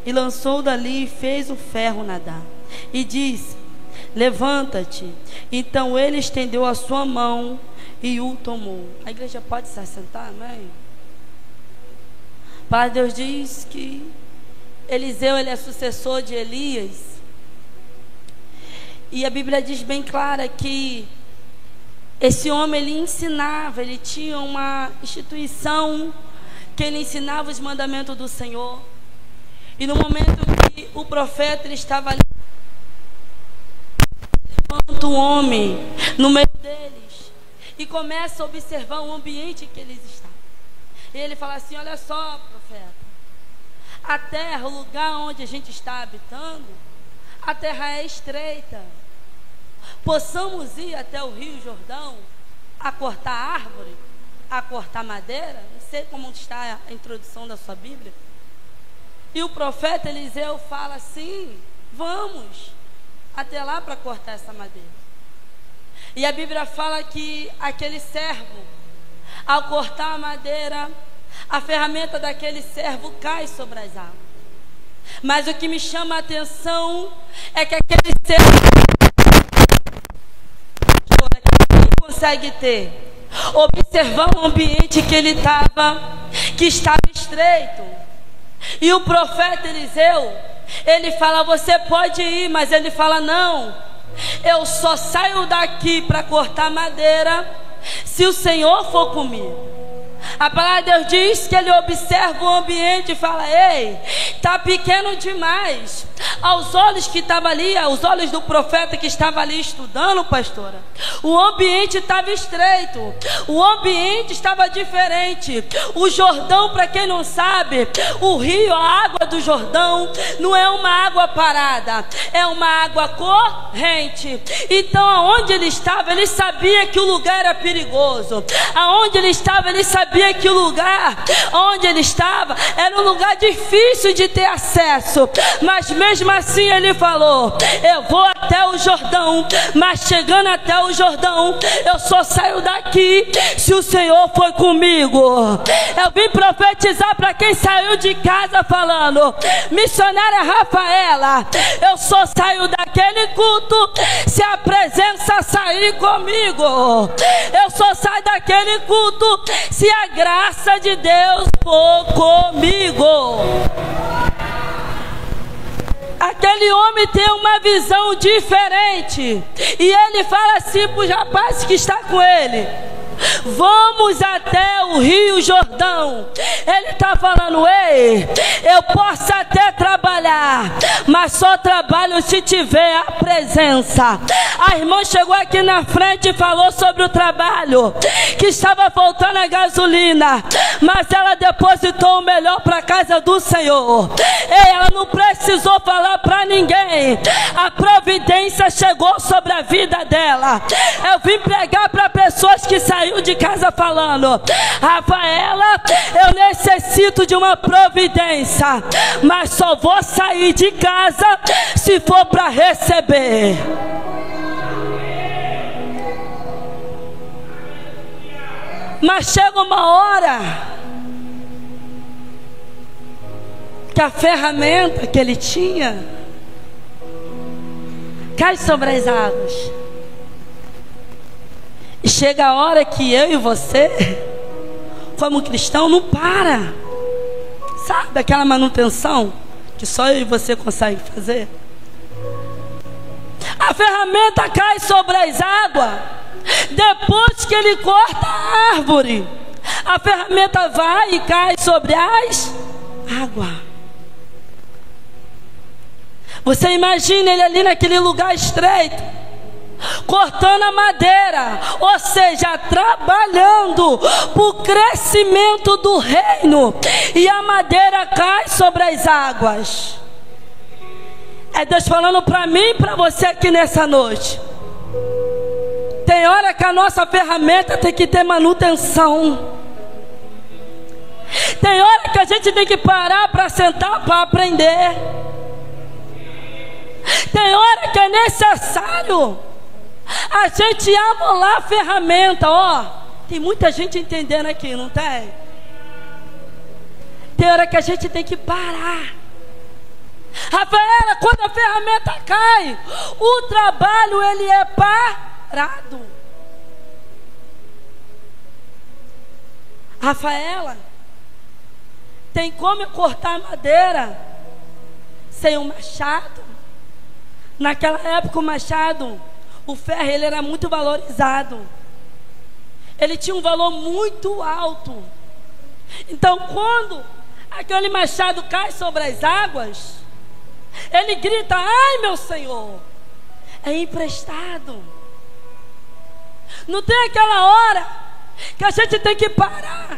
e lançou dali e fez o ferro nadar. E disse: levanta-te. Então ele estendeu a sua mão e o tomou. A igreja pode se assentar, amém? Pai, Deus diz que Eliseu, ele é sucessor de Elias. E a Bíblia diz bem clara que esse homem, ele ensinava, ele tinha uma instituição que ele ensinava os mandamentos do Senhor. E no momento que o profeta, ele estava ali, levanta um homem no meio deles e começa a observar o ambiente que eles estavam. E ele fala assim: olha só, profeta, a terra, o lugar onde a gente está habitando, a terra é estreita. Possamos ir até o Rio Jordão a cortar árvore, a cortar madeira? Não sei como está a introdução da sua Bíblia. E o profeta Eliseu fala assim: vamos até lá para cortar essa madeira. E a Bíblia fala que aquele servo, ao cortar a madeira, a ferramenta daquele servo cai sobre as águas. Mas o que me chama a atenção é que aquele servo consegue ter, observar o ambiente que ele estava, que estava estreito. E o profeta Eliseu, ele fala: você pode ir, mas ele fala: não, eu só saio daqui para cortar madeira se o Senhor for comigo. A palavra de Deus diz que ele observa o ambiente e fala: ei, está pequeno demais. Aos olhos que estavam ali, aos olhos do profeta que estava ali estudando, pastora, o ambiente estava estreito, o ambiente estava diferente. O Jordão, para quem não sabe, o rio, a água do Jordão, não é uma água parada, é uma água corrente. Então, aonde ele estava, ele sabia que o lugar era perigoso. Aonde ele estava, ele sabia que o lugar onde ele estava era um lugar difícil de ter acesso. Mas mesmo assim ele falou: eu vou até o Jordão, mas chegando até o Jordão, eu só saio daqui se o Senhor for comigo. Eu vim profetizar para quem saiu de casa falando: missionária Rafaela, eu só saio daquele culto se a presença sair comigo. Eu só saio daquele culto se a graça de Deus for comigo. Aquele homem tem uma visão diferente. E ele fala assim para os rapazes que está com ele: vamos até o Rio Jordão. Ele está falando: ei, eu posso até trabalhar, mas só trabalho se tiver a presença. A irmã chegou aqui na frente e falou sobre o trabalho, que estava faltando a gasolina, mas ela depositou o melhor para a casa do Senhor. Ei, ela não precisou falar para ninguém, a providência chegou sobre a vida dela. Eu vim pregar para pessoas que saíram de casa falando: Rafaela, eu necessito de uma providência, mas só vou sair de casa se for para receber. Mas chega uma hora que a ferramenta que ele tinha cai sobre as águas. E chega a hora que eu e você, como cristão, não para. Sabe aquela manutenção que só eu e você conseguem fazer? A ferramenta cai sobre as águas. Depois que ele corta a árvore, a ferramenta vai e cai sobre as águas. Você imagina ele ali naquele lugar estreito, cortando a madeira, ou seja, trabalhando para o crescimento do reino, e a madeira cai sobre as águas. É Deus falando para mim e para você aqui nessa noite. Tem hora que a nossa ferramenta tem que ter manutenção. Tem hora que a gente tem que parar para sentar para aprender. Tem hora que é necessário a gente amolar a ferramenta. Ó, tem muita gente entendendo aqui, não tem? Tem hora que a gente tem que parar Rafaela, quando a ferramenta cai, o trabalho ele é parado. Rafaela, tem como eu cortar madeira sem um machado? Naquela época o machado, o ferro, ele era muito valorizado. Ele tinha um valor muito alto. Então quando aquele machado cai sobre as águas, ele grita: ai meu Senhor, é emprestado. Não tem aquela hora que a gente tem que parar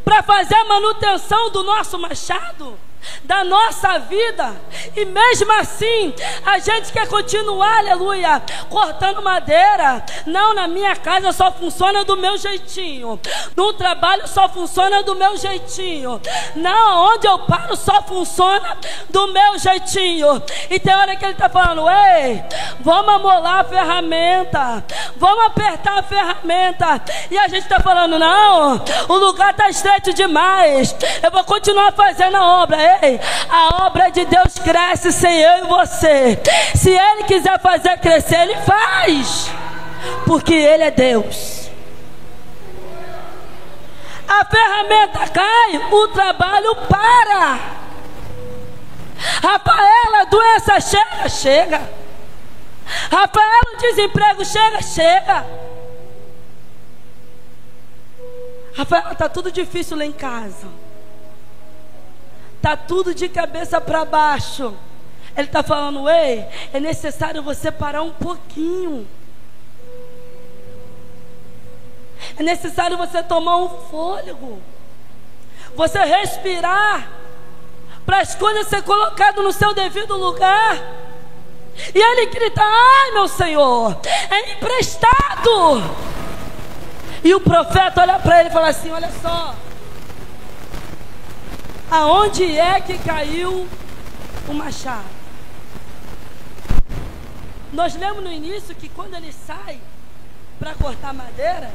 para fazer a manutenção do nosso machado, da nossa vida, e mesmo assim a gente quer continuar, aleluia, cortando madeira. Não, na minha casa só funciona do meu jeitinho, no trabalho só funciona do meu jeitinho, não, onde eu paro só funciona do meu jeitinho. E tem hora que ele está falando: ei, vamos amolar a ferramenta, vamos apertar a ferramenta, e a gente está falando: não, o lugar está estreito demais, eu vou continuar fazendo a obra. Ei, a obra de Deus cresce sem eu e você. Se Ele quiser fazer crescer, Ele faz, porque Ele é Deus. A ferramenta cai, o trabalho para. Rafaela, a doença chega. Rafaela, o desemprego chega. Rafaela, está tudo difícil lá em casa, está tudo de cabeça para baixo. Ele está falando: ei, é necessário você parar um pouquinho. É necessário você tomar um fôlego, você respirar, para as coisas ser colocadas no seu devido lugar. E ele grita: ai meu Senhor, é emprestado. E o profeta olha para ele e fala assim: olha só, aonde é que caiu o machado? Nós lemos no início que quando ele sai para cortar madeira,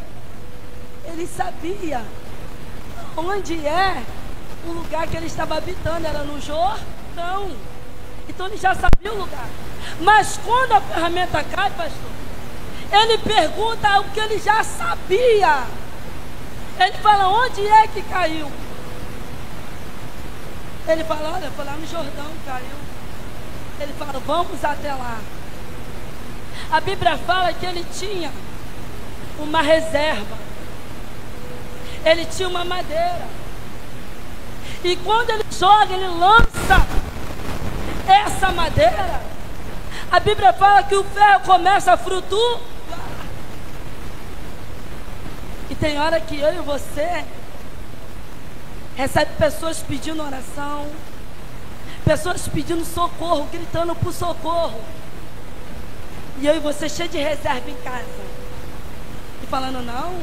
ele sabia onde é o lugar que ele estava habitando, era no Jordão. Então ele já sabia o lugar. Mas quando a ferramenta cai, pastor, ele pergunta o que ele já sabia. Ele fala: onde é que caiu? Ele fala: olha, foi lá no Jordão, caiu. Ele fala: vamos até lá. A Bíblia fala que ele tinha uma reserva, ele tinha uma madeira, e quando ele joga, ele lança essa madeira, a Bíblia fala que o ferro começa a flutuar. E tem hora que eu e você recebe pessoas pedindo oração, pessoas pedindo socorro, gritando por socorro, e eu e você cheio de reserva em casa, e falando: não,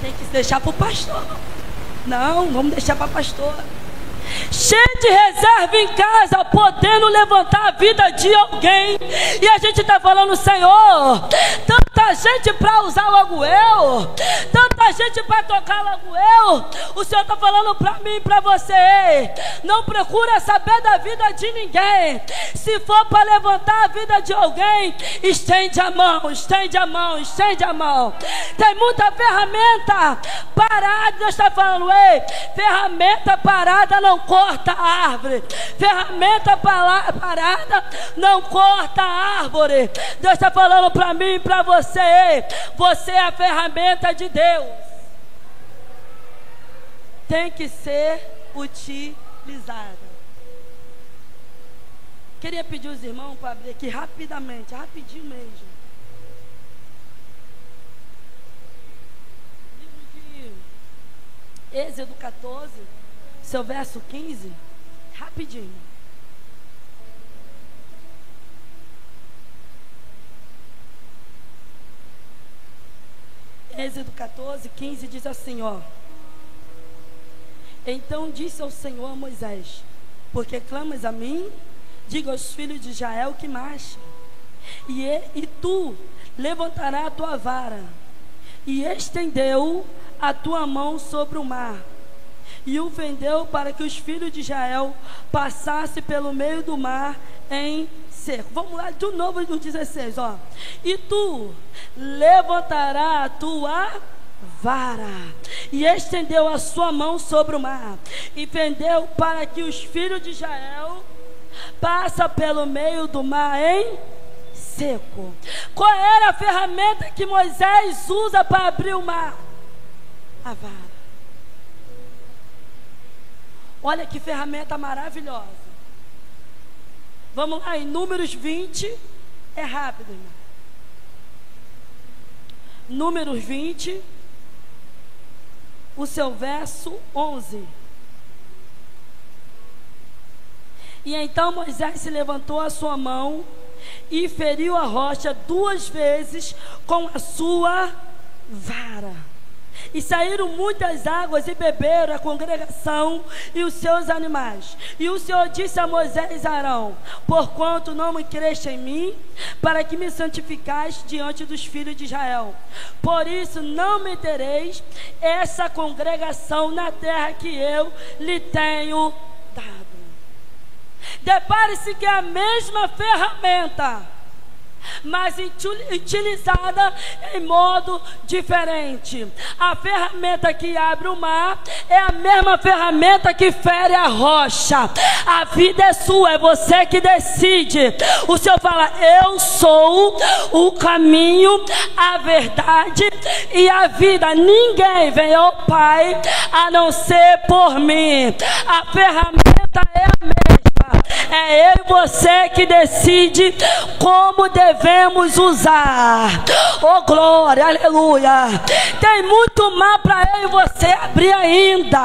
tem que deixar para o pastor, não, vamos deixar para a pastora. Cheio de reserva em casa, podendo levantar a vida de alguém, e a gente está falando: Senhor, tanta gente para usar logo eu, tanta gente para tocar logo eu. O Senhor está falando para mim e para você: não procura saber da vida de ninguém. Se for para levantar a vida de alguém, estende a mão, estende a mão, estende a mão. Tem muita ferramenta parada. Deus está falando: ei, ferramenta parada não corta a árvore, ferramenta parada não corta a árvore. Deus está falando para mim e para você: ei, você é a ferramenta de Deus, tem que ser utilizada. Queria pedir os irmãos para abrir aqui rapidamente, rapidinho mesmo, livro de Êxodo 14, seu verso 15, rapidinho. Êxodo 14, 15 diz assim, ó: então disse ao Senhor a Moisés: porque clamas a mim? Diga aos filhos de Israel que marchem, e tu levantarás a tua vara, e estendeu a tua mão sobre o mar, e o vendeu para que os filhos de Israel passassem pelo meio do mar em seco. Vamos lá de novo no 16, ó. E tu levantarás a tua vara, e estendeu a sua mão sobre o mar, e vendeu para que os filhos de Israel passem pelo meio do mar em seco. Qual era a ferramenta que Moisés usa para abrir o mar? A vara. Olha que ferramenta maravilhosa. Vamos lá em Números 20. É rápido, irmão. Números 20, o seu verso 11. E então Moisés se levantou a sua mão e feriu a rocha 2 vezes com a sua vara. E saíram muitas águas e beberam a congregação e os seus animais. E o Senhor disse a Moisés e Arão: porquanto não me creste em mim, para que me santificais diante dos filhos de Israel, por isso não metereis essa congregação na terra que eu lhe tenho dado. Depare-se que é a mesma ferramenta, mas utilizada em modo diferente. A ferramenta que abre o mar é a mesma ferramenta que fere a rocha. A vida é sua, é você que decide. O Senhor fala: eu sou o caminho, a verdade e a vida. Ninguém vem ao Pai a não ser por mim. A ferramenta é a mesma. É eu e você que decide como devemos usar. Oh glória, aleluia. Tem muito mar para eu e você abrir ainda.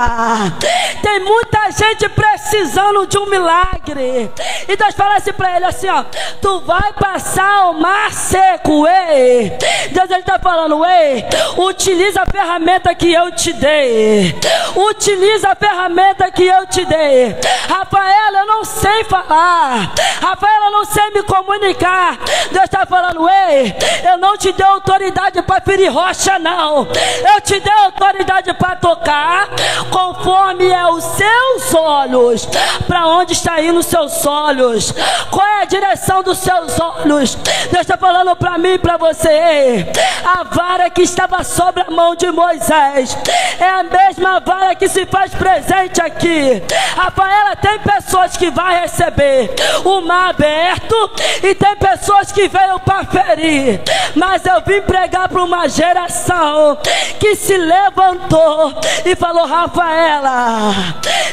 Tem muita gente precisando de um milagre. E Deus fala assim para ele assim, ó: tu vai passar o mar seco, ei. Deus está falando: ei, utiliza a ferramenta que eu te dei. Utiliza a ferramenta que eu te dei. Rafaela, eu não sei falar. Rafaela, eu não sei me comunicar. Deus está falando: ei, eu não te dei autoridade para ferir rocha, não. Eu te dei autoridade para tocar conforme é os seus olhos. Para onde está indo os seus olhos? Qual é a direção dos seus olhos? Deus está falando para mim e para você: ei, a vara que estava sobre a mão de Moisés é a mesma vara que se faz presente aqui. Rafaela, tem pessoas que vai receber o mar aberto e tem pessoas que veio para ferir, mas eu vim pregar para uma geração que se levantou e falou: Rafaela,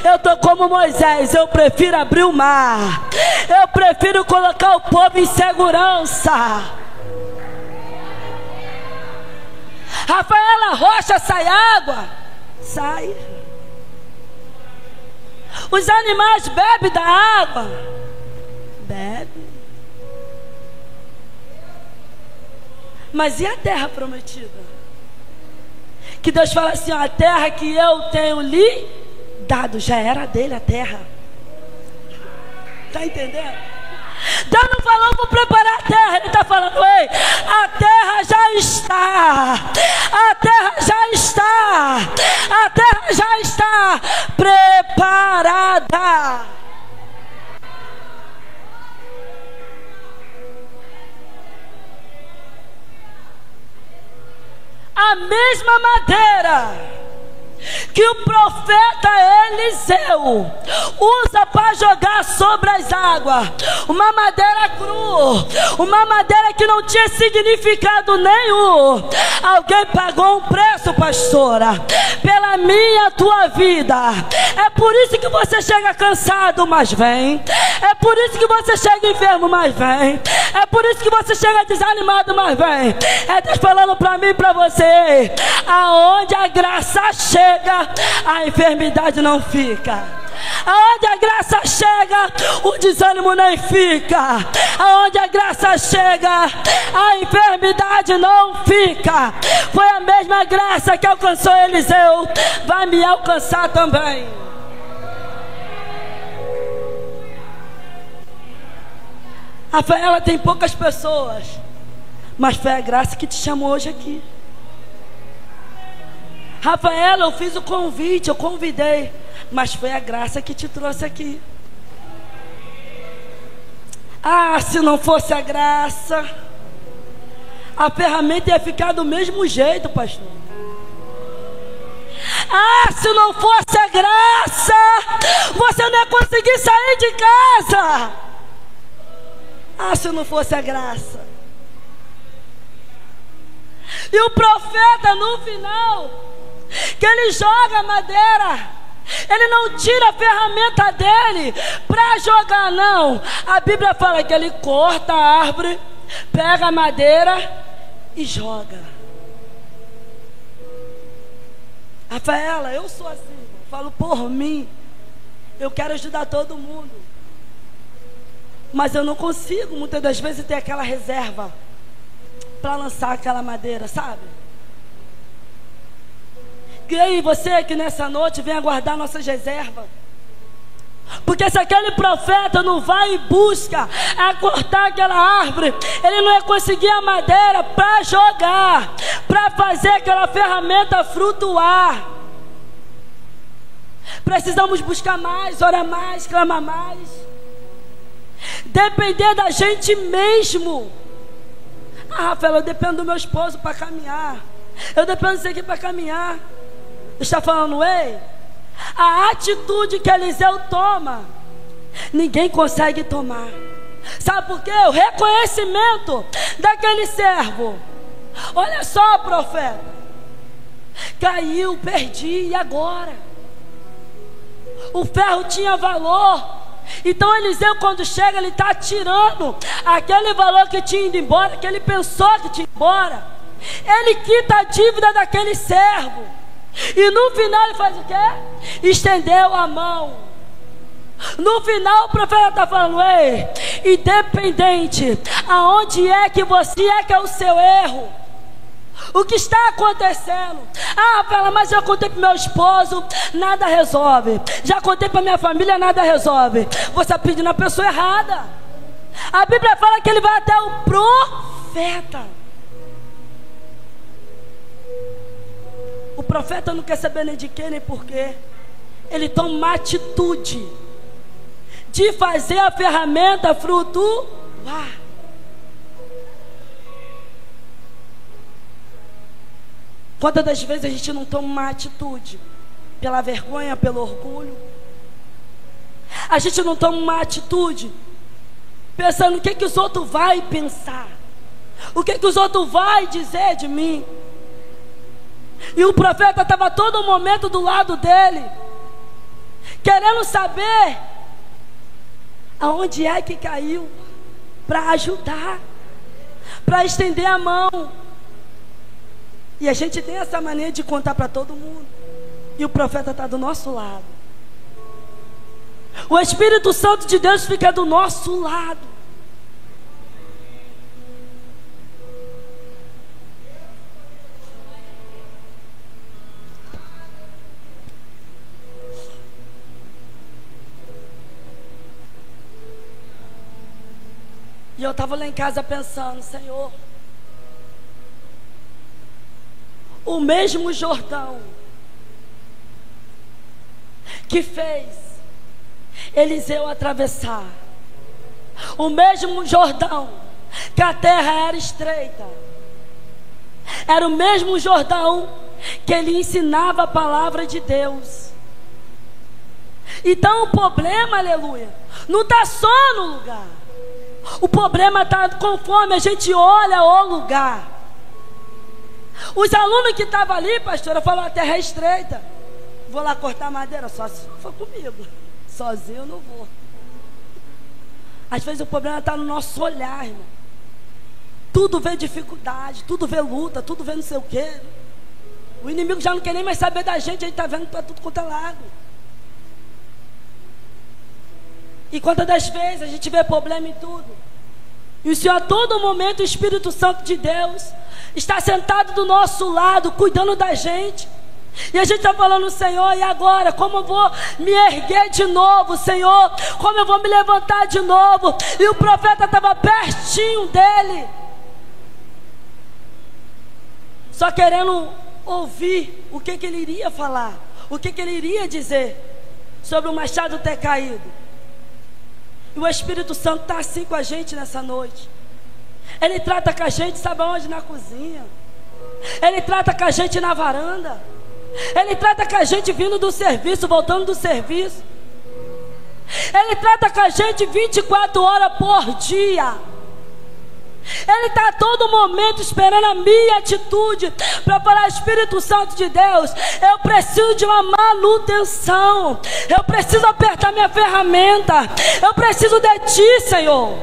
eu tô como Moisés, eu prefiro abrir o mar, eu prefiro colocar o povo em segurança. Rafaela, rocha sai água? Sai. Os animais bebem da água? Bebe. Mas e a terra prometida? Que Deus fala assim: ó, a terra que eu tenho lhe dado, já era dele a terra. Está entendendo? Deus não falou: vou preparar a terra. Ele está falando: ei, a terra já está. A terra já está. A terra já está preparada. A mesma madeira que o profeta Eliseu usa para jogar sobre as águas, uma madeira crua, uma madeira que não tinha significado nenhum. Alguém pagou um preço, pastora, pela minha tua vida. É por isso que você chega cansado, mas vem. É por isso que você chega enfermo, mas vem. É por isso que você chega desanimado, mas vem. É Deus falando para mim e para você: aonde a graça chega, a enfermidade não fica. Aonde a graça chega, o desânimo nem fica. Aonde a graça chega, a enfermidade não fica. Foi a mesma graça que alcançou Eliseu, vai me alcançar também. Rafaela, tem poucas pessoas, mas foi a graça que te chamou hoje aqui. Rafaela, eu fiz o convite, eu convidei, mas foi a graça que te trouxe aqui. Ah, se não fosse a graça, a ferramenta ia ficar do mesmo jeito, pastor. Ah, se não fosse a graça, você não ia conseguir sair de casa. Ah, se não fosse a graça. E o profeta no final, que ele joga a madeira, ele não tira a ferramenta dele para jogar, não. A Bíblia fala que ele corta a árvore, pega a madeira e joga. Rafaela, eu sou assim, eu falo por mim, eu quero ajudar todo mundo, mas eu não consigo muitas das vezes ter aquela reserva para lançar aquela madeira, sabe? E aí você que nessa noite vem aguardar nossas reservas, porque se aquele profeta não vai e busca a cortar aquela árvore, ele não ia conseguir a madeira para jogar, para fazer aquela ferramenta flutuar. Precisamos buscar mais, orar mais, clamar mais, depender da gente mesmo. Ah, Rafael, eu dependo do meu esposo para caminhar, eu dependo disso aqui para caminhar. Está falando, ei, a atitude que Eliseu toma, ninguém consegue tomar. Sabe por quê? O reconhecimento daquele servo. Olha só, profeta, caiu, perdi, e agora? O ferro tinha valor. Então Eliseu, quando chega, ele está tirando aquele valor que tinha ido embora, que ele pensou que tinha ido embora. Ele quita a dívida daquele servo. E no final ele faz o quê? Estendeu a mão. No final o profeta está falando, ei, independente aonde é que você é que é o seu erro, o que está acontecendo. Ah, fala, mas já contei para meu esposo, nada resolve. Já contei para minha família, nada resolve. Você está pedindo a pessoa errada. A Bíblia fala que ele vai até o profeta. O profeta não quer saber nem de quê, nem porquê. Ele toma uma atitude de fazer a ferramenta flutuar. Quantas das vezes a gente não toma uma atitude pela vergonha, pelo orgulho? A gente não toma uma atitude pensando o que os outros vão pensar, o que os outros vão dizer de mim. E o profeta estava a todo momento do lado dele, querendo saber aonde é que caiu, para ajudar, para estender a mão. E a gente tem essa mania de contar para todo mundo, e o profeta está do nosso lado. O Espírito Santo de Deus fica do nosso lado. E eu estava lá em casa pensando, Senhor, o mesmo Jordão que fez Eliseu atravessar, o mesmo Jordão que a terra era estreita, era o mesmo Jordão que ele ensinava a palavra de Deus. Então o problema, aleluia, não está só no lugar. O problema está conforme a gente olha o lugar. Os alunos que estavam ali, pastora, falaram, a terra é estreita, vou lá cortar madeira, só se for comigo, sozinho eu não vou. Às vezes o problema está no nosso olhar, irmão. Tudo vê dificuldade, tudo vê luta, tudo vê não sei o quê. O inimigo já não quer nem mais saber da gente, a gente está vendo para tudo quanto é lado. E quantas das vezes a gente vê problema em tudo, e o Senhor a todo momento, o Espírito Santo de Deus está sentado do nosso lado, cuidando da gente. E a gente está falando, Senhor, e agora? Como eu vou me erguer de novo, Senhor? Como eu vou me levantar de novo? E o profeta estava pertinho dele, só querendo ouvir o que ele iria falar, o que ele iria dizer sobre o machado ter caído. E o Espírito Santo está assim com a gente nessa noite. Ele trata com a gente, sabe onde? Na cozinha. Ele trata com a gente na varanda. Ele trata com a gente vindo do serviço, voltando do serviço. Ele trata com a gente 24 horas por dia. Ele está a todo momento esperando a minha atitude para falar: Espírito Santo de Deus, eu preciso de uma manutenção. Eu preciso apertar minha ferramenta. Eu preciso de Ti, Senhor.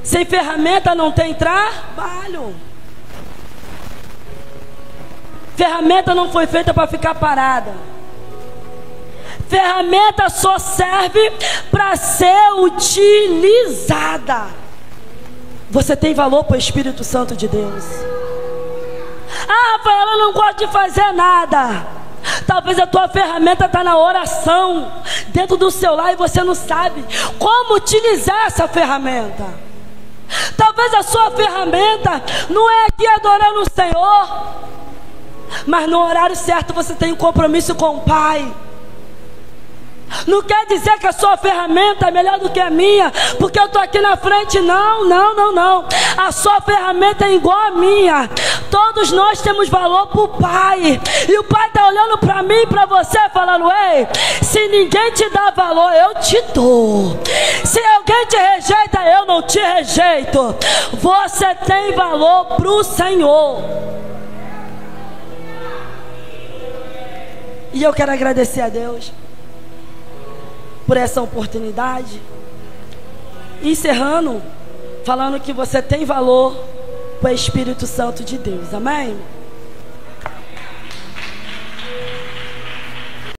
Sem ferramenta não tem trabalho. Ferramenta não foi feita para ficar parada. Ferramenta só serve para ser utilizada. Você tem valor para o Espírito Santo de Deus. Ah, Rafaela, eu não gosto de fazer nada. Talvez a tua ferramenta está na oração, dentro do celular, e você não sabe como utilizar essa ferramenta. Talvez a sua ferramenta não é aqui adorando o Senhor, mas no horário certo você tem um compromisso com o Pai. Não quer dizer que a sua ferramenta é melhor do que a minha, porque eu estou aqui na frente. Não, não, não, não. A sua ferramenta é igual a minha. Todos nós temos valor para o Pai. E o Pai está olhando para mim e para você, falando: ei, se ninguém te dá valor, eu te dou. Se alguém te rejeita, eu não te rejeito. Você tem valor para o Senhor. E eu quero agradecer a Deus por essa oportunidade, encerrando falando que você tem valor para o Espírito Santo de Deus. Amém?